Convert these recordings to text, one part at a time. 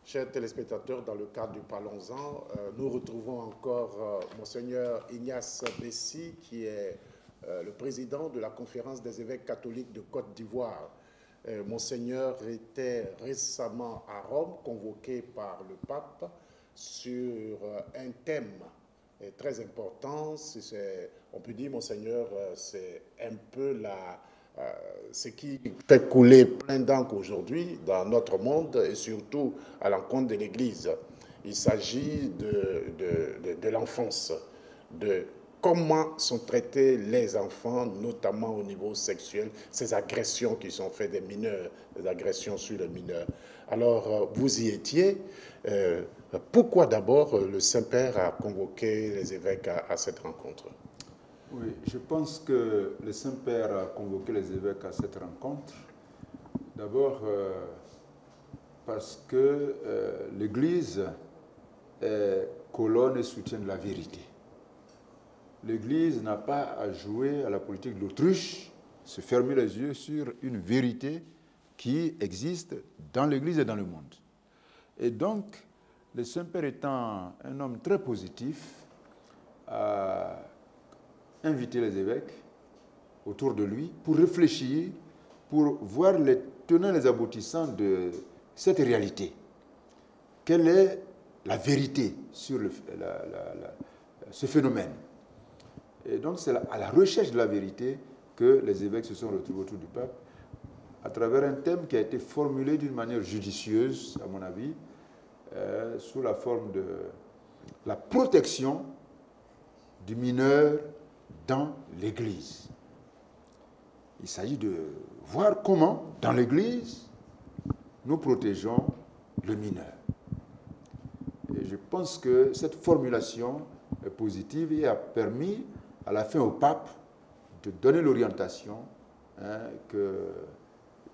Chers téléspectateurs, dans le cadre du Parlons-en, nous retrouvons encore Monseigneur Ignace Bessi, qui est le président de la Conférence des évêques catholiques de Côte d'Ivoire. Monseigneur était récemment à Rome, convoqué par le pape sur un thème très important. On peut dire, Monseigneur, c'est un peu ce qui fait couler plein d'encre aujourd'hui dans notre monde et surtout à l'encontre de l'Église. Il s'agit de l'enfance, de comment sont traités les enfants, notamment au niveau sexuel, ces agressions qui sont faites des mineurs, des agressions sur les mineurs. Alors, vous y étiez. Pourquoi d'abord le Saint-Père a convoqué les évêques à cette rencontre? Oui, je pense que le Saint-Père a convoqué les évêques à cette rencontre. D'abord parce que l'Église est colonne et soutien de la vérité. L'Église n'a pas à jouer à la politique de l'autruche, se fermer les yeux sur une vérité qui existe dans l'Église et dans le monde. Et donc, le Saint-Père étant un homme très positif, a invité les évêques autour de lui pour réfléchir, pour voir les tenants et les aboutissants de cette réalité. Quelle est la vérité sur ce phénomène? Et donc, c'est à la recherche de la vérité que les évêques se sont retrouvés autour du pape à travers un thème qui a été formulé d'une manière judicieuse, à mon avis, sous la forme de la protection du mineur dans l'Église. Il s'agit de voir comment, dans l'Église, nous protégeons le mineur. Et je pense que cette formulation est positive et a permis à la fin au pape de donner l'orientation que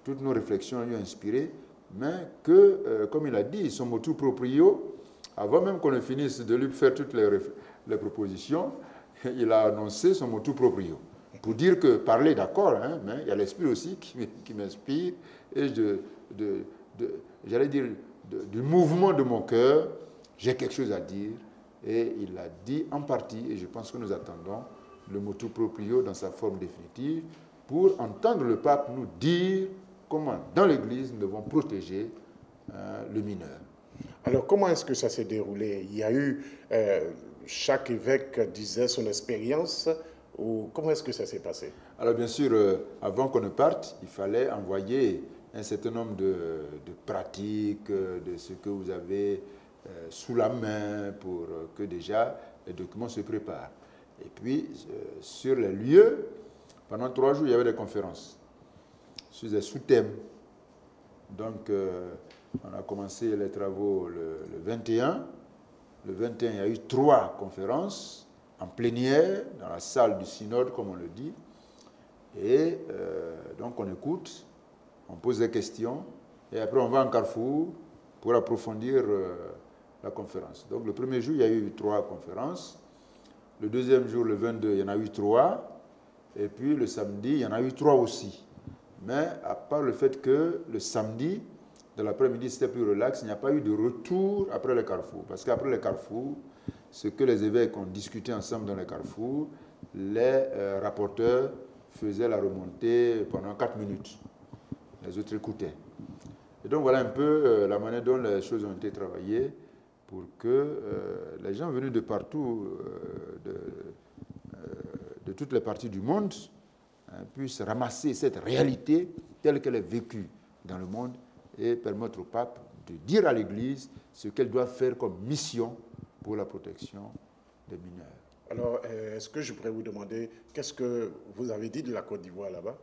toutes nos réflexions ont inspiré, mais que, comme il a dit, son motu proprio, avant même qu'on ne finisse de lui faire toutes les propositions, il a annoncé son motu proprio. Pour dire que parler, d'accord, mais il y a l'esprit aussi qui m'inspire, et j'allais dire, du mouvement de mon cœur, j'ai quelque chose à dire, et il a dit en partie, et je pense que nous attendons le motu proprio dans sa forme définitive, pour entendre le pape nous dire comment, dans l'Église, nous devons protéger le mineur. Alors, comment est-ce que ça s'est déroulé? Il y a eu, chaque évêque disait son expérience, ou comment est-ce que ça s'est passé? Alors, bien sûr, avant qu'on ne parte, il fallait envoyer un certain nombre de pratiques, de ce que vous avez sous la main pour que déjà les documents se préparent. Et puis, sur les lieux, pendant 3 jours, il y avait des conférences sur des sous-thèmes. Donc, on a commencé les travaux le 21. Le 21, il y a eu 3 conférences en plénière, dans la salle du synode, comme on le dit. Et donc, on écoute, on pose des questions, et après, on va en carrefour pour approfondir la conférence. Donc, le premier jour, il y a eu 3 conférences. Le deuxième jour, le 22, il y en a eu 3. Et puis, le samedi, il y en a eu 3 aussi. Mais à part le fait que le samedi, de l'après-midi, c'était plus relax, il n'y a pas eu de retour après le carrefour. Parce qu'après le carrefour, ce que les évêques ont discuté ensemble dans le carrefour, les rapporteurs faisaient la remontée pendant 4 minutes. Les autres écoutaient. Et donc voilà un peu la manière dont les choses ont été travaillées pour que les gens venus de partout, de toutes les parties du monde, puissent ramasser cette réalité telle qu'elle est vécue dans le monde et permettre au pape de dire à l'Église ce qu'elle doit faire comme mission pour la protection des mineurs. Alors, est-ce que je pourrais vous demander, qu'est-ce que vous avez dit de la Côte d'Ivoire là-bas?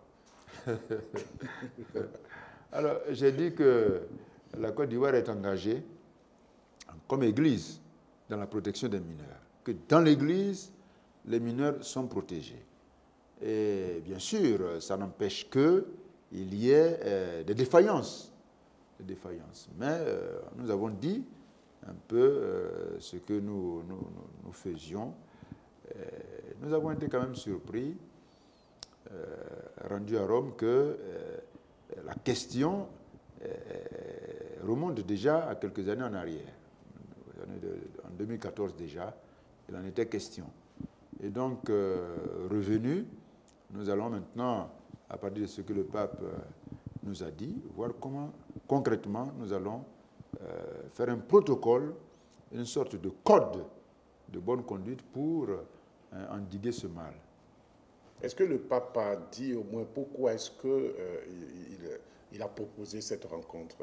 Alors, j'ai dit que la Côte d'Ivoire est engagée comme Église dans la protection des mineurs, que dans l'Église, les mineurs sont protégés. Et bien sûr, ça n'empêche qu'il y ait des défaillances. Mais nous avons dit un peu ce que nous faisions. Nous avons été quand même surpris, rendus à Rome, que la question remonte déjà à quelques années en arrière. En 2014 déjà, il en était question. Et donc, revenu, nous allons maintenant, à partir de ce que le pape nous a dit, voir comment concrètement nous allons faire un protocole, une sorte de code de bonne conduite pour endiguer ce mal. Est-ce que le pape a dit au moins pourquoi est-ce qu'il a proposé cette rencontre?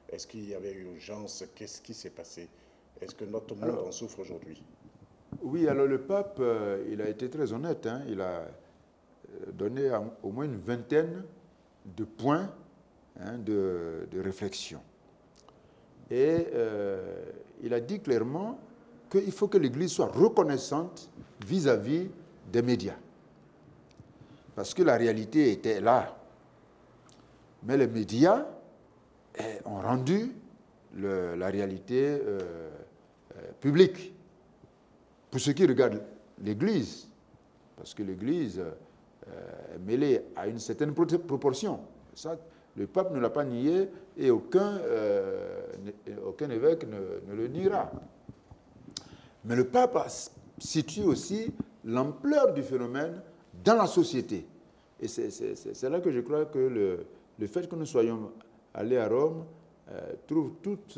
Est-ce qu'il y avait urgence? Qu'est-ce qui s'est passé? Est-ce que notre monde en souffre aujourd'hui? Oui, alors le pape, il a été très honnête. Hein, il a donné au moins une vingtaine de points de réflexion. Et il a dit clairement qu'il faut que l'Église soit reconnaissante vis-à-vis des médias. Parce que la réalité était là. Mais les médias ont rendu la réalité publique. Pour ceux qui regardent l'Église, parce que l'Église est mêlée à une certaine proportion. Ça, le pape ne l'a pas nié et aucun évêque ne le niera. Mais le pape situe aussi l'ampleur du phénomène dans la société. Et c'est là que je crois que le fait que nous soyons allés à Rome trouve toute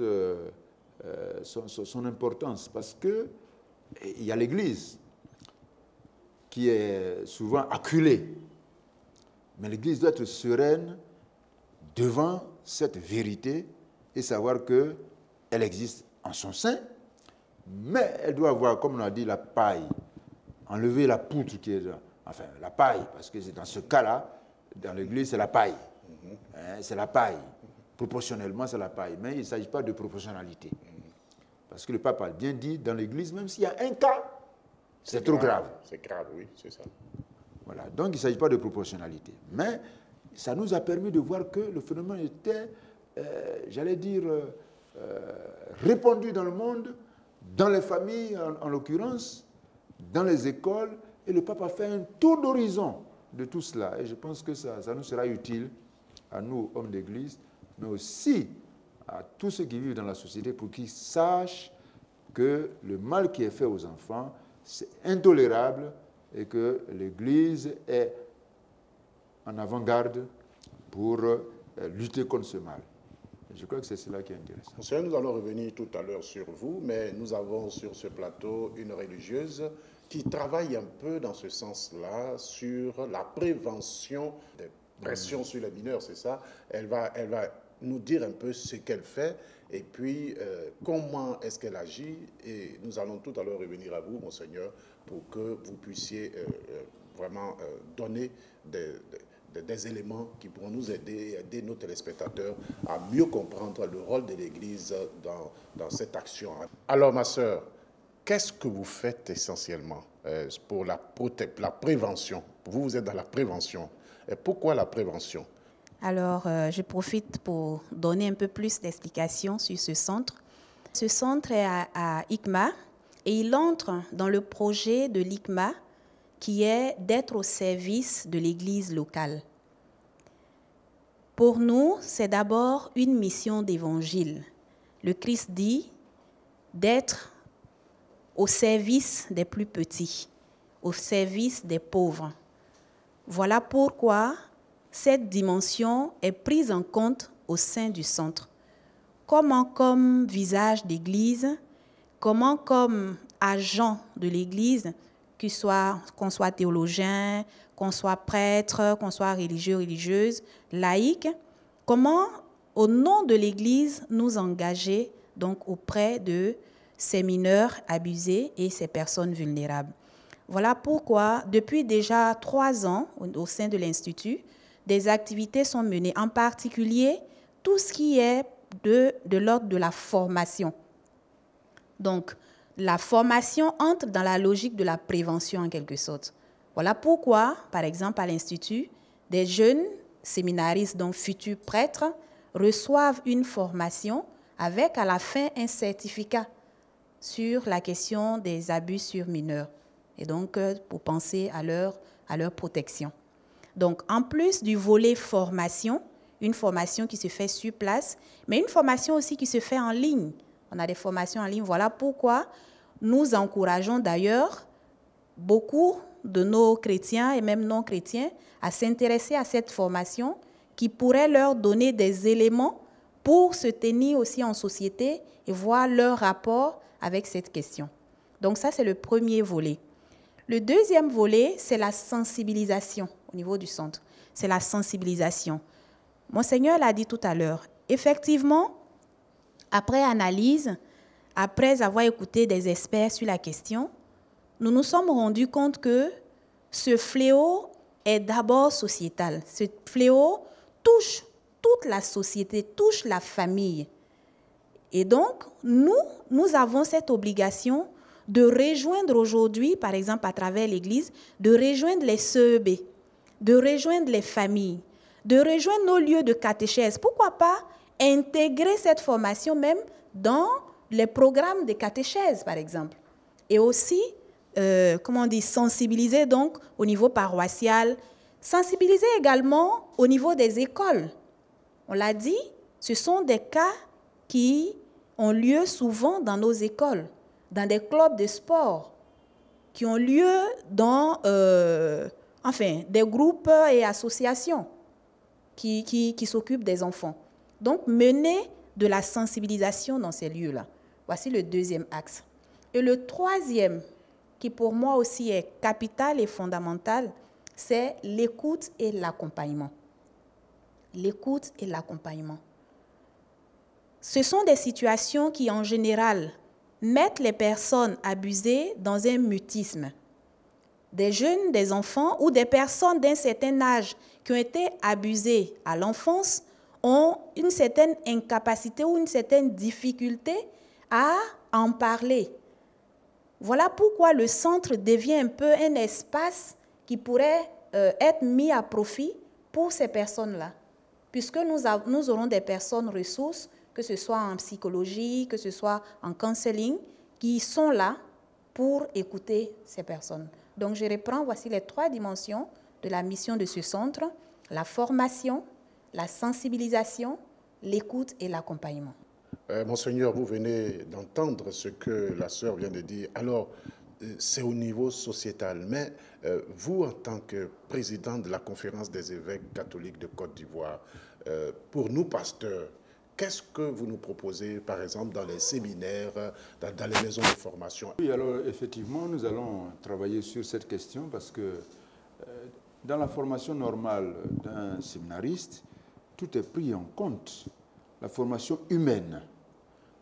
son importance, parce que il y a l'Église qui est souvent acculée, mais l'Église doit être sereine devant cette vérité et savoir qu'elle existe en son sein, mais elle doit avoir, comme on a dit, la paille, enlever la poutre qui est là. Enfin, la paille, parce que c'est dans ce cas-là, dans l'Église, c'est la paille. C'est la paille. Proportionnellement, c'est la paille. Mais il ne s'agit pas de proportionnalité. Parce que le pape a bien dit, dans l'Église, même s'il y a un cas, c'est trop grave. C'est grave, oui, c'est ça. Voilà. Donc, il ne s'agit pas de proportionnalité. Mais ça nous a permis de voir que le phénomène était, j'allais dire, répandu dans le monde, dans les familles, en l'occurrence, dans les écoles. Et le pape a fait un tour d'horizon de tout cela. Et je pense que ça nous sera utile, à nous, hommes d'Église, mais aussi à tous ceux qui vivent dans la société, pour qu'ils sachent que le mal qui est fait aux enfants, c'est intolérable et que l'Église est en avant-garde pour lutter contre ce mal. Et je crois que c'est cela qui est intéressant. Monsieur, nous allons revenir tout à l'heure sur vous, mais nous avons sur ce plateau une religieuse qui travaille un peu dans ce sens-là sur la prévention des pressions sur les mineurs, c'est ça? Elle va nous dire un peu ce qu'elle fait et puis comment est-ce qu'elle agit. Et nous allons tout à l'heure revenir à vous, Monseigneur, pour que vous puissiez vraiment donner des éléments qui pourront nous aider et aider nos téléspectateurs à mieux comprendre le rôle de l'Église dans cette action. Alors, ma sœur, qu'est-ce que vous faites essentiellement pour la prévention? Vous êtes dans la prévention. Et pourquoi la prévention? Alors, je profite pour donner un peu plus d'explications sur ce centre. Ce centre est à ICMA et il entre dans le projet de l'ICMA qui est d'être au service de l'Église locale. Pour nous, c'est d'abord une mission d'évangile. Le Christ dit d'être au service des plus petits, au service des pauvres. Voilà pourquoi cette dimension est prise en compte au sein du centre. Comment comme visage d'Église, comment comme agent de l'Église, qu'on soit théologien, qu'on soit prêtre, qu'on soit religieux, religieuse, laïque, comment, au nom de l'Église, nous engager donc auprès de ces mineurs abusés et ces personnes vulnérables. Voilà pourquoi, depuis déjà 3 ans, au sein de l'Institut, des activités sont menées, en particulier tout ce qui est de l'ordre de la formation. Donc, la formation entre dans la logique de la prévention en quelque sorte. Voilà pourquoi, par exemple, à l'Institut, des jeunes séminaristes, donc futurs prêtres, reçoivent une formation avec à la fin un certificat sur la question des abus sur mineurs et donc pour penser à leur protection. Donc, en plus du volet formation, une formation qui se fait sur place, mais une formation aussi qui se fait en ligne. On a des formations en ligne. Voilà pourquoi nous encourageons d'ailleurs beaucoup de nos chrétiens et même non-chrétiens à s'intéresser à cette formation qui pourrait leur donner des éléments pour se tenir aussi en société et voir leur rapport avec cette question. Donc ça, c'est le premier volet. Le deuxième volet, c'est la sensibilisation au niveau du centre. C'est la sensibilisation. Monseigneur l'a dit tout à l'heure. Effectivement, après analyse, après avoir écouté des experts sur la question, nous nous sommes rendus compte que ce fléau est d'abord sociétal. Ce fléau touche toute la société, touche la famille. Et donc, nous avons cette obligation de rejoindre aujourd'hui, par exemple à travers l'Église, de rejoindre les CEB, de rejoindre les familles, de rejoindre nos lieux de catéchèse. Pourquoi pas intégrer cette formation même dans les programmes de catéchèse, par exemple. Et aussi, sensibiliser donc au niveau paroissial, sensibiliser également au niveau des écoles. On l'a dit, ce sont des cas qui ont lieu souvent dans nos écoles, dans des clubs de sport, qui ont lieu dans des groupes et associations qui s'occupent des enfants. Donc, mener de la sensibilisation dans ces lieux-là. Voici le deuxième axe. Et le troisième, qui pour moi aussi est capital et fondamental, c'est l'écoute et l'accompagnement. L'écoute et l'accompagnement. Ce sont des situations qui, en général, mettent les personnes abusées dans un mutisme. Des jeunes, des enfants ou des personnes d'un certain âge qui ont été abusées à l'enfance ont une certaine incapacité ou une certaine difficulté à en parler. Voilà pourquoi le centre devient un peu un espace qui pourrait être mis à profit pour ces personnes-là, puisque nous aurons des personnes ressources, que ce soit en psychologie, que ce soit en counseling, qui sont là pour écouter ces personnes. Donc, je reprends, voici les 3 dimensions de la mission de ce centre: la formation, la sensibilisation, l'écoute et l'accompagnement. Monseigneur, vous venez d'entendre ce que la sœur vient de dire. Alors, c'est au niveau sociétal, mais vous, en tant que président de la Conférence des évêques catholiques de Côte d'Ivoire, pour nous, pasteurs, qu'est-ce que vous nous proposez, par exemple, dans les séminaires, dans les maisons de formation? Oui, alors effectivement, nous allons travailler sur cette question parce que dans la formation normale d'un séminariste, tout est pris en compte. La formation humaine,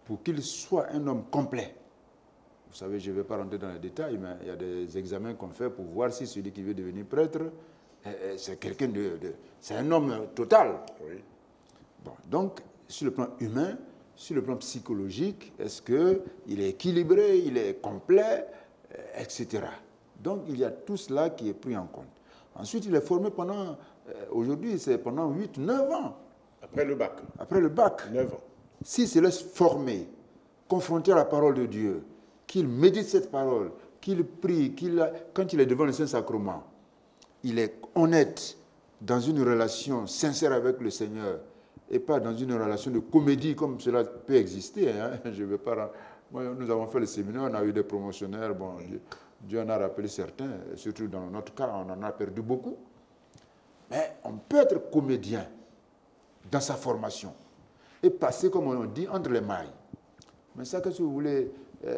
pour qu'il soit un homme complet. Vous savez, je ne vais pas rentrer dans les détails, mais il y a des examens qu'on fait pour voir si celui qui veut devenir prêtre, c'est quelqu'un c'est un homme total. Oui. Bon, donc, sur le plan humain, sur le plan psychologique, est-ce qu'il est équilibré, il est complet, etc. Donc, il y a tout cela qui est pris en compte. Ensuite, il est formé pendant, aujourd'hui, c'est pendant 8-9 ans. Après le bac. Après le bac. 9 ans. S'il se laisse former, confronter à la parole de Dieu, qu'il médite cette parole, qu'il prie, quand il est devant le Saint-Sacrement, il est honnête dans une relation sincère avec le Seigneur et pas dans une relation de comédie comme cela peut exister. Hein. Je vais pas... nous avons fait le séminaire, on a eu des promotionnaires, bon, Dieu en a rappelé certains, surtout dans notre cas, on en a perdu beaucoup. Mais on peut être comédien dans sa formation et passer, comme on dit, entre les mailles. Mais ça, qu'est-ce que vous voulez,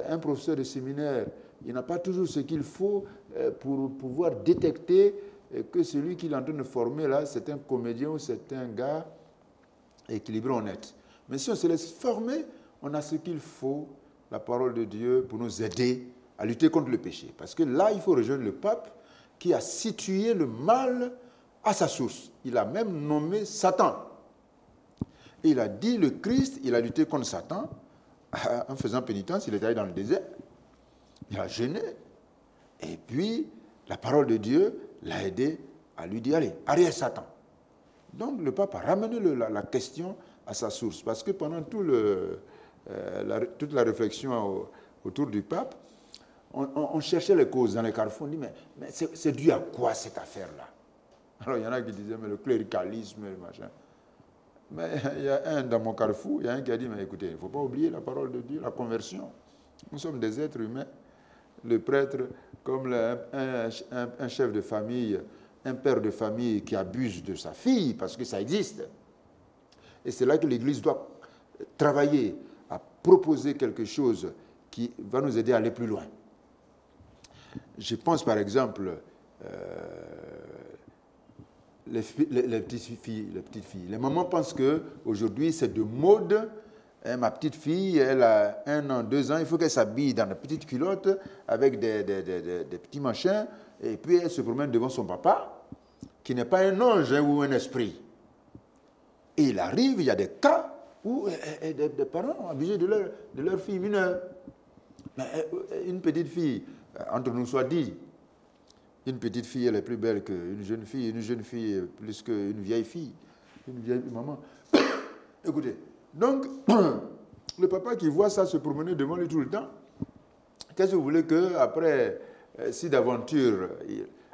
un professeur de séminaire, il n'a pas toujours ce qu'il faut pour pouvoir détecter que celui qu'il est en train de former là, c'est un comédien ou c'est un gars équilibré, honnête. Mais si on se laisse former, on a ce qu'il faut, la parole de Dieu, pour nous aider à lutter contre le péché. Parce que là, il faut rejoindre le pape qui a situé le mal à sa source. Il a même nommé Satan. Et il a dit, le Christ, il a lutté contre Satan en faisant pénitence, il est allé dans le désert. il a gêné. Et puis, la parole de Dieu l'a aidé à lui dire, allez, arrière Satan. Donc, le pape a ramené la question à sa source. Parce que pendant toute la réflexion autour du pape, on cherchait les causes dans les carrefours. On dit, mais c'est dû à quoi cette affaire-là? Alors, il y en a qui disaient, mais le cléricalisme, le machin. Mais il y a un dans mon carrefour, il y a un qui a dit, mais écoutez, il ne faut pas oublier la parole de Dieu, la conversion. Nous sommes des êtres humains. Le prêtre, comme un chef de famille, un père de famille qui abuse de sa fille, parce que ça existe. Et c'est là que l'Église doit travailler à proposer quelque chose qui va nous aider à aller plus loin. Je pense par exemple les petites filles. Les mamans pensent qu'aujourd'hui c'est de mode. Ma petite fille, elle a 1 an, 2 ans, il faut qu'elle s'habille dans des petites culottes avec des petits machins, et puis elle se promène devant son papa, qui n'est pas un ange ou un esprit. Et il arrive, il y a des cas où des parents ont abusé de leur fille mineure. Mais une petite fille, entre nous soit dit, une petite fille, elle est plus belle qu'une jeune fille plus qu'une vieille fille, une vieille maman. Écoutez, donc, le papa qui voit ça se promener devant lui tout le temps, qu'est-ce que vous voulez qu'après, si d'aventure,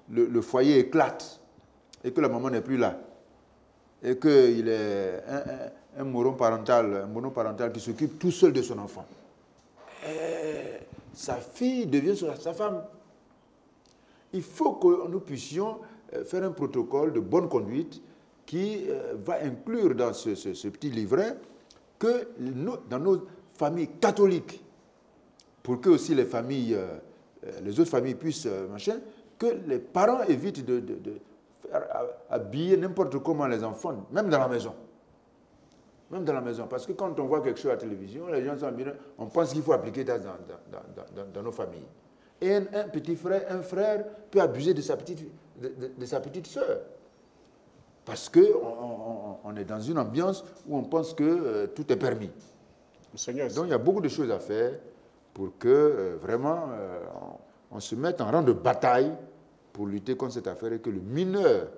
le foyer éclate et que la maman n'est plus là, et qu'il est un monoparental qui s'occupe tout seul de son enfant, sa fille devient sa femme. Il faut que nous puissions faire un protocole de bonne conduite qui va inclure dans ce petit livret que dans nos familles catholiques, pour que aussi les autres familles puissent, que les parents évitent de faire habiller n'importe comment les enfants, même dans la maison. Même dans la maison. Parce que quand on voit quelque chose à la télévision, les gens sont habillés, on pense qu'il faut appliquer ça dans nos familles. Et un petit frère, un frère peut abuser de sa petite sœur. Parce qu'on est dans une ambiance où on pense que tout est permis. Donc il y a beaucoup de choses à faire pour que vraiment on se mette en rang de bataille pour lutter contre cette affaire et que le mineur,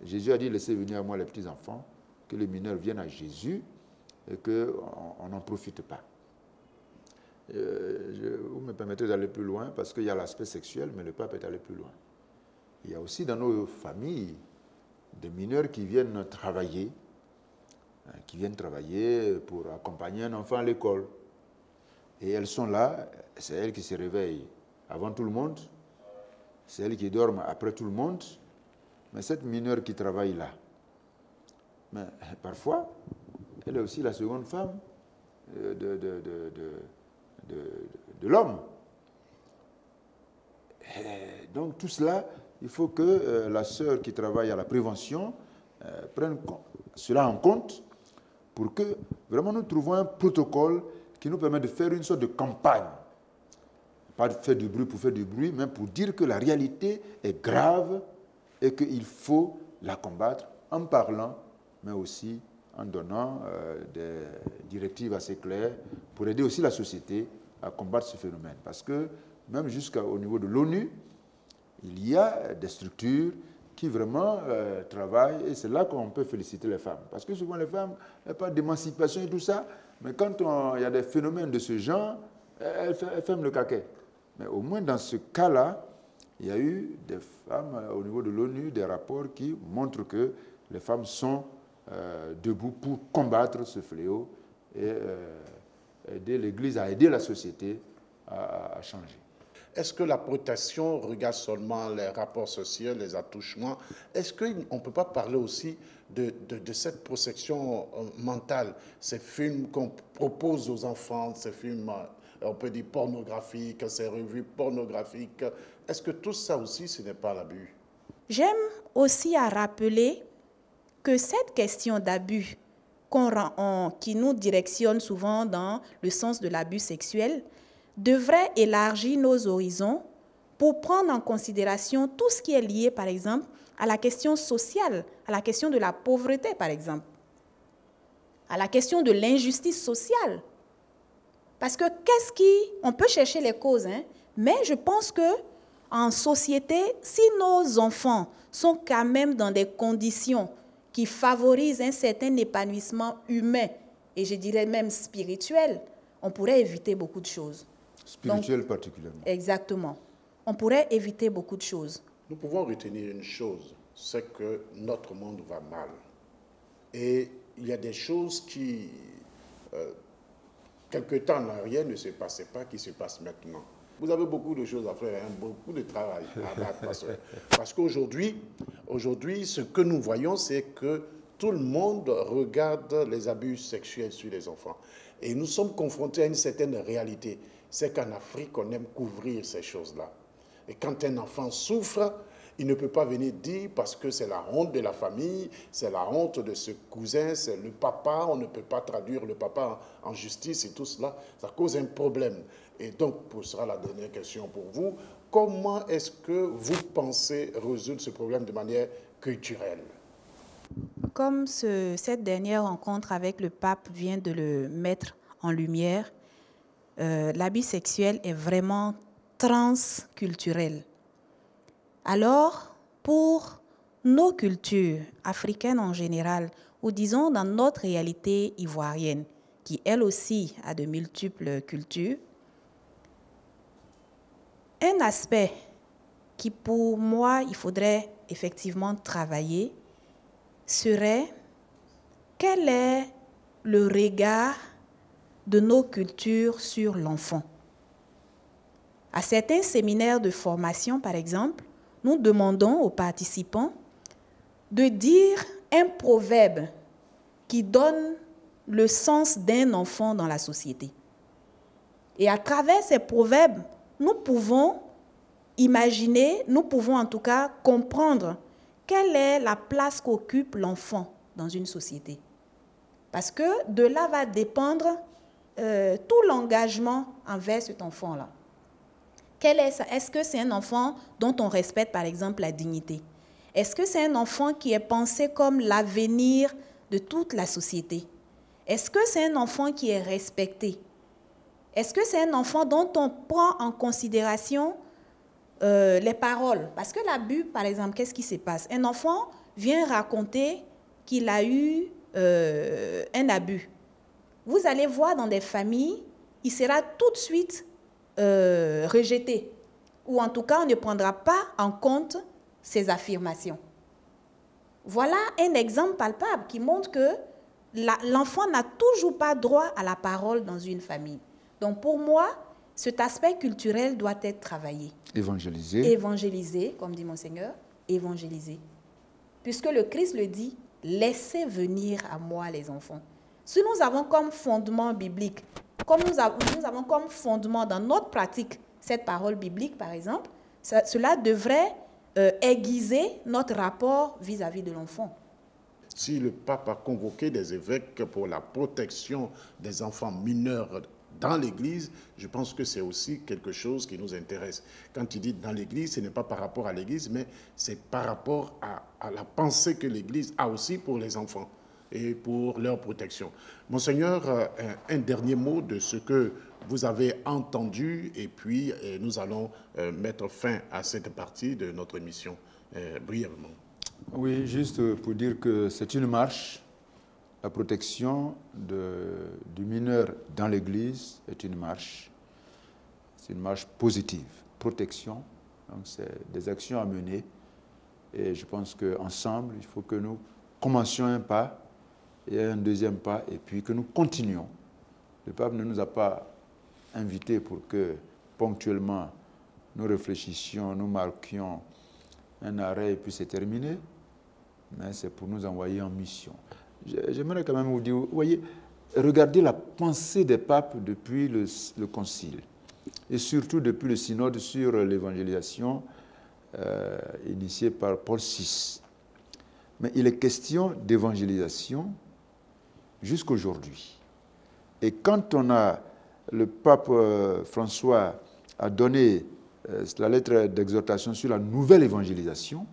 Jésus a dit laissez venir à moi les petits enfants, que les mineurs viennent à Jésus et qu'on n'en profite pas. Vous me permettez d'aller plus loin parce qu'il y a l'aspect sexuel, mais le pape est allé plus loin. Il y a aussi dans nos familles des mineurs qui viennent travailler pour accompagner un enfant à l'école. Et elles sont là, c'est elles qui se réveillent avant tout le monde, c'est elles qui dorment après tout le monde, mais cette mineure qui travaille là, mais parfois, elle est aussi la seconde femme de l'homme. Donc tout cela, il faut que la sœur qui travaille à la prévention prenne cela en compte pour que vraiment nous trouvions un protocole qui nous permet de faire une sorte de campagne. Pas de faire du bruit pour faire du bruit, mais pour dire que la réalité est grave et qu'il faut la combattre en parlant, mais aussi en donnant des directives assez claires pour aider aussi la société à combattre ce phénomène. Parce que même jusqu'au niveau de l'ONU, il y a des structures qui vraiment travaillent, et c'est là qu'on peut féliciter les femmes. Parce que souvent les femmes, elles parlent d'émancipation et tout ça, mais quand il y a des phénomènes de ce genre, elles ferment le caquet. Mais au moins dans ce cas-là, il y a eu des femmes au niveau de l'ONU, des rapports qui montrent que les femmes sont debout pour combattre ce fléau et aider l'Église à aider la société à changer. Est-ce que la protection regarde seulement les rapports sociaux, les attouchements? Est-ce qu'on ne peut pas parler aussi de cette protection mentale? Ces films qu'on propose aux enfants, ces films, on peut dire pornographiques, ces revues pornographiques. Est-ce que tout ça aussi, ce n'est pas l'abus? J'aime aussi à rappeler que cette question d'abus qui nous directionne souvent dans le sens de l'abus sexuel devrait élargir nos horizons pour prendre en considération tout ce qui est lié, par exemple, à la question sociale, à la question de la pauvreté, par exemple, à la question de l'injustice sociale. Parce que on peut chercher les causes, Mais je pense que en société, si nos enfants sont quand même dans des conditions qui favorisent un certain épanouissement humain, et je dirais même spirituel, on pourrait éviter beaucoup de choses. Spirituel particulièrement. Exactement. On pourrait éviter beaucoup de choses. Nous pouvons retenir une chose, c'est que notre monde va mal. Et il y a des choses qui, quelque temps en arrière, ne se passaient pas, qui se passent maintenant. Vous avez beaucoup de choses à faire, hein, beaucoup de travail à battre. Parce qu'aujourd'hui, ce que nous voyons, c'est que tout le monde regarde les abus sexuels sur les enfants. Et nous sommes confrontés à une certaine réalité. C'est qu'en Afrique, on aime couvrir ces choses-là. Et quand un enfant souffre, il ne peut pas venir dire parce que c'est la honte de la famille, c'est la honte de ce cousin, c'est le papa, on ne peut pas traduire le papa en justice et tout cela, ça cause un problème. Et donc, ce sera la dernière question pour vous. Comment est-ce que vous pensez résoudre ce problème de manière culturelle? Comme cette dernière rencontre avec le pape vient de le mettre en lumière, l'abus sexuel est vraiment transculturel. Alors, pour nos cultures africaines en général, ou disons dans notre réalité ivoirienne, qui elle aussi a de multiples cultures, un aspect qui pour moi, il faudrait effectivement travailler, serait quel est le regard de nos cultures sur l'enfant. À certains séminaires de formation, par exemple, nous demandons aux participants de dire un proverbe qui donne le sens d'un enfant dans la société. Et à travers ces proverbes, nous pouvons imaginer, nous pouvons en tout cas comprendre quelle est la place qu'occupe l'enfant dans une société. Parce que de là va dépendre tout l'engagement envers cet enfant-là. Est-ce que c'est un enfant dont on respecte par exemple la dignité? Est-ce que c'est un enfant qui est pensé comme l'avenir de toute la société? Est-ce que c'est un enfant qui est respecté? Est-ce que c'est un enfant dont on prend en considération les paroles? Parce que l'abus, par exemple, qu'est-ce qui se passe? Un enfant vient raconter qu'il a eu un abus. Vous allez voir dans des familles, il sera tout de suite rejeté. Ou en tout cas, on ne prendra pas en compte ses affirmations. Voilà un exemple palpable qui montre que l'enfant n'a toujours pas droit à la parole dans une famille. Donc pour moi, cet aspect culturel doit être travaillé. Évangélisé. Évangélisé, comme dit Monseigneur, évangélisé. Puisque le Christ le dit, laissez venir à moi les enfants. Si nous avons comme fondement biblique, comme nous avons comme fondement dans notre pratique cette parole biblique, par exemple, cela devrait aiguiser notre rapport vis-à-vis de l'enfant. Si le pape a convoqué des évêques pour la protection des enfants mineurs dans l'Église, je pense que c'est aussi quelque chose qui nous intéresse. Quand il dit dans l'Église, ce n'est pas par rapport à l'Église, mais c'est par rapport à la pensée que l'Église a aussi pour les enfants et pour leur protection. Monseigneur, un dernier mot de ce que vous avez entendu et puis nous allons mettre fin à cette partie de notre émission brièvement. Oui, juste pour dire que c'est une marche. La protection du mineur dans l'Église est une marche. C'est une marche positive. Protection, donc c'est des actions à mener. Et je pense qu'ensemble, il faut que nous commencions un pas et un deuxième pas, et puis que nous continuons. Le pape ne nous a pas invités pour que ponctuellement nous réfléchissions, nous marquions un arrêt et puis c'est terminé, mais c'est pour nous envoyer en mission. J'aimerais quand même vous dire, vous voyez, regardez la pensée des papes depuis le concile et surtout depuis le synode sur l'évangélisation initié par Paul VI. Mais il est question d'évangélisation jusqu'aujourd'hui. Et quand le pape François a donné la lettre d'exhortation sur la nouvelle évangélisation,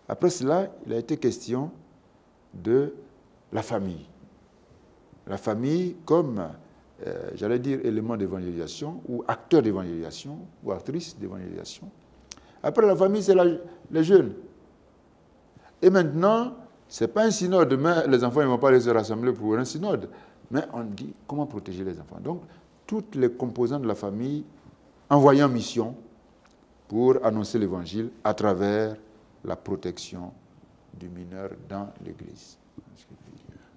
après cela, il a été question de la famille. La famille comme j'allais dire, élément d'évangélisation, ou acteur d'évangélisation, ou actrice d'évangélisation. Après, la famille, c'est les jeunes. Et maintenant, ce n'est pas un synode, mais les enfants ne vont pas aller se rassembler pour un synode. Mais on dit comment protéger les enfants. Donc, toutes les composantes de la famille envoyées en mission pour annoncer l'évangile à travers la protection du mineur dans l'Église.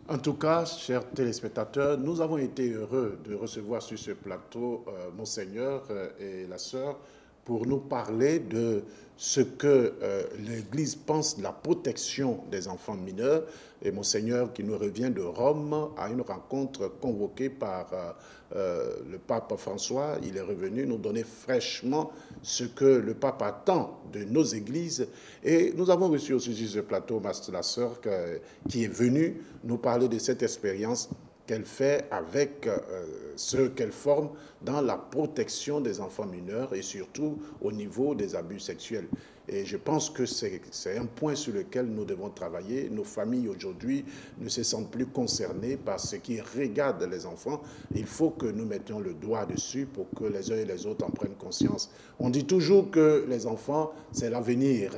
En tout cas, chers téléspectateurs, nous avons été heureux de recevoir sur ce plateau Monseigneur et la sœur pour nous parler de ce que l'Église pense de la protection des enfants mineurs. Et Monseigneur qui nous revient de Rome à une rencontre convoquée par le pape François. Il est revenu nous donner fraîchement ce que le pape attend de nos églises. Et nous avons reçu aussi sur ce plateau la sœur qui est venue nous parler de cette expérience qu'elle fait avec ceux qu'elle forme dans la protection des enfants mineurs et surtout au niveau des abus sexuels. Et je pense que c'est un point sur lequel nous devons travailler. Nos familles aujourd'hui ne se sentent plus concernées par ce qui regarde les enfants. Il faut que nous mettions le doigt dessus pour que les uns et les autres en prennent conscience. On dit toujours que les enfants, c'est l'avenir.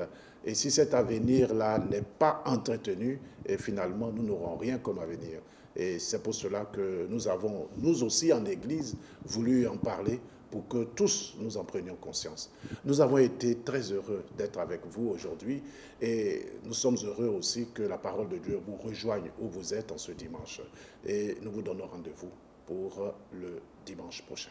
Et si cet avenir-là n'est pas entretenu, et finalement, nous n'aurons rien comme avenir. Et c'est pour cela que nous avons, nous aussi en Église, voulu en parler pour que tous nous en prenions conscience. Nous avons été très heureux d'être avec vous aujourd'hui et nous sommes heureux aussi que la parole de Dieu vous rejoigne où vous êtes en ce dimanche. Et nous vous donnons rendez-vous pour le dimanche prochain.